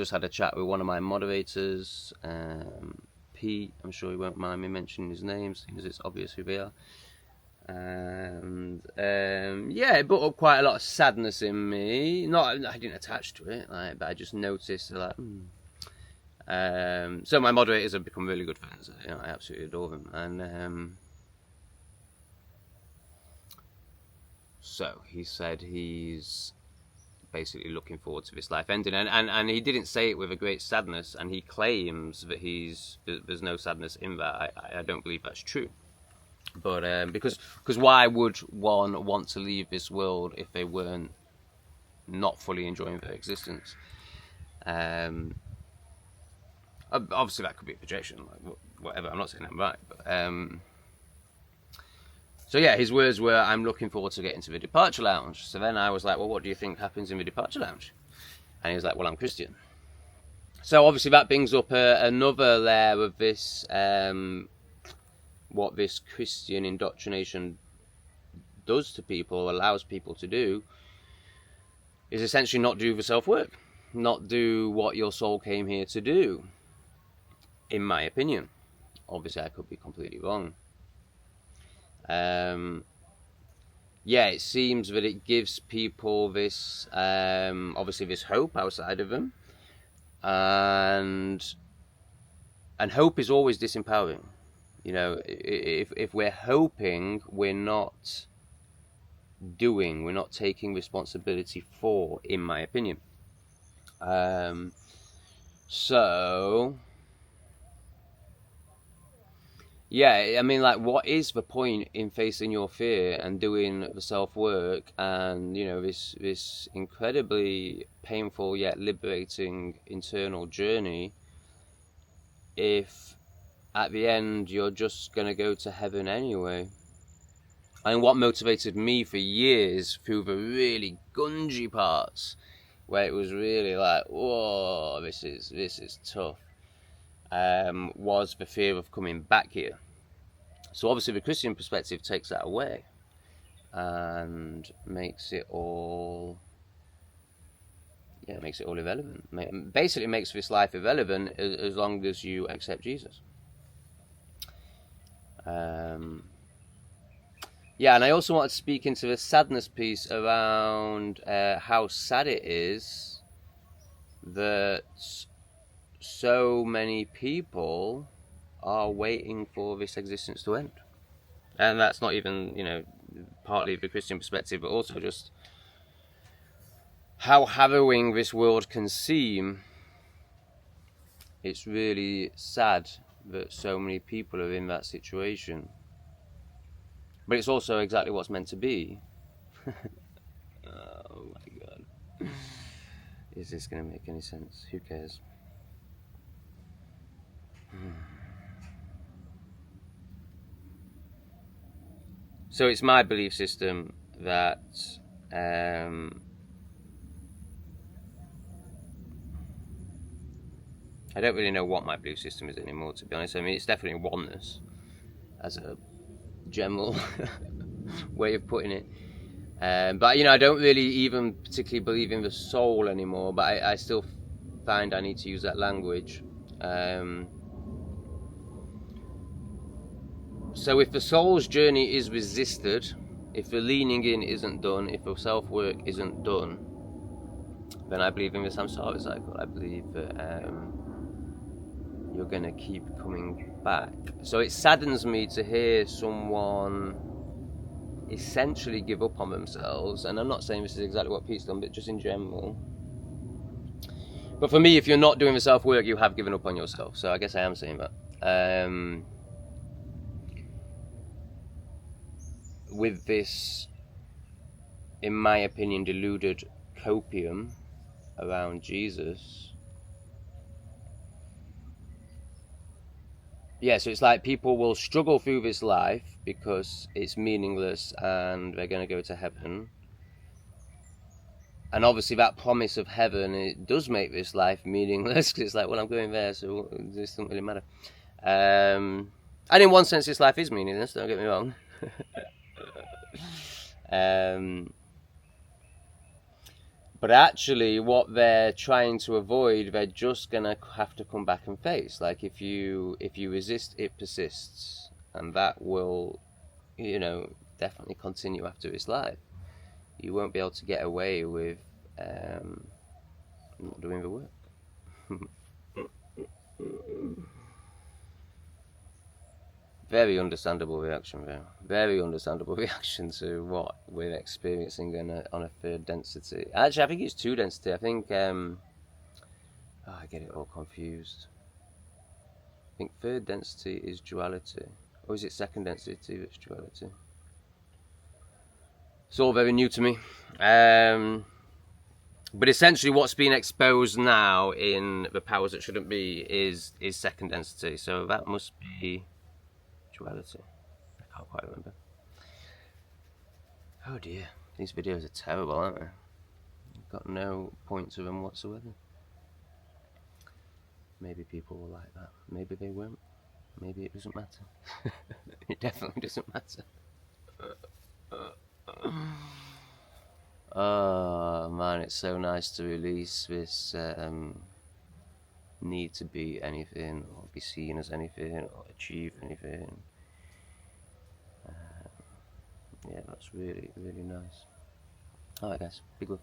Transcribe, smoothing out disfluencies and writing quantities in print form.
just had a chat with one of my moderators, Pete. I'm sure he won't mind me mentioning his name, because it's obvious who they are. And yeah, it brought up quite a lot of sadness in me. I didn't attach to it, but I just noticed like. So my moderators have become really good friends. I absolutely adore them, and so he said he's basically looking forward to this life ending, and he didn't say it with a great sadness, and he claims that there's no sadness in that. I don't believe that's true, but because why would one want to leave this world if they weren't not fully enjoying their existence? Obviously that could be a projection, like whatever. I'm not saying I'm right, but so yeah, his words were, "I'm looking forward to getting to the departure lounge." So then I was like, "Well, what do you think happens in the departure lounge?" And he was like, "Well, I'm Christian." So obviously that brings up another layer of this, what this Christian indoctrination does to people, allows people to do, is essentially not do the self-work, not do what your soul came here to do, in my opinion. Obviously I could be completely wrong. Yeah, it seems that it gives people this, obviously this hope outside of them, and hope is always disempowering. If we're hoping, we're not doing, we're not taking responsibility for, in my opinion. So yeah, I mean, like, what is the point in facing your fear and doing the self-work and, this incredibly painful yet liberating internal journey if at the end you're just going to go to heaven anyway? And what motivated me for years through the really gungy parts where it was really like, whoa, this is tough, was the fear of coming back here. So obviously the Christian perspective takes that away and makes it all irrelevant. Basically makes this life irrelevant as long as you accept Jesus. Yeah, and I also wanted to speak into the sadness piece around how sad it is that so many people are waiting for this existence to end. And that's not even, partly the Christian perspective, but also just how harrowing this world can seem. It's really sad that so many people are in that situation. But it's also exactly what's meant to be. Oh my god. Is this going to make any sense? Who cares? So it's my belief system that I don't really know what my belief system is anymore, to be honest. I mean, it's definitely oneness as a general way of putting it. But I don't really even particularly believe in the soul anymore, but I still find I need to use that language. So if the soul's journey is resisted, if the leaning in isn't done, if the self-work isn't done, then I believe in the samsara cycle. I believe that you're going to keep coming back. So it saddens me to hear someone essentially give up on themselves, and I'm not saying this is exactly what Pete's done, but just in general. But for me, if you're not doing the self-work, you have given up on yourself. So I guess I am saying that. With this, in my opinion, deluded copium around Jesus. Yeah, so it's like people will struggle through this life because it's meaningless and they're going to go to heaven. And obviously that promise of heaven, it does make this life meaningless, because it's like, well, I'm going there, so this doesn't really matter. And in one sense, this life is meaningless, don't get me wrong. But actually, what they're trying to avoid, they're just gonna have to come back and face. Like if you resist, it persists, and that will, definitely continue after its life. You won't be able to get away with not doing the work. Very understandable reaction there. Very understandable reaction to what we're experiencing on a third density. Actually, I think it's two density. I think I get it all confused. I think third density is duality, or is it second density that's duality? It's all very new to me. But essentially, what's being exposed now in the powers that shouldn't be is second density. So that must be duality. I can't quite remember. Oh dear, these videos are terrible, aren't they? I've got no point to them whatsoever. Maybe people will like that. Maybe they won't. Maybe it doesn't matter. It definitely doesn't matter. Oh man, it's so nice to release this need to be anything, or be seen as anything, or achieve anything. Yeah, that's really, really nice. Alright guys, big love.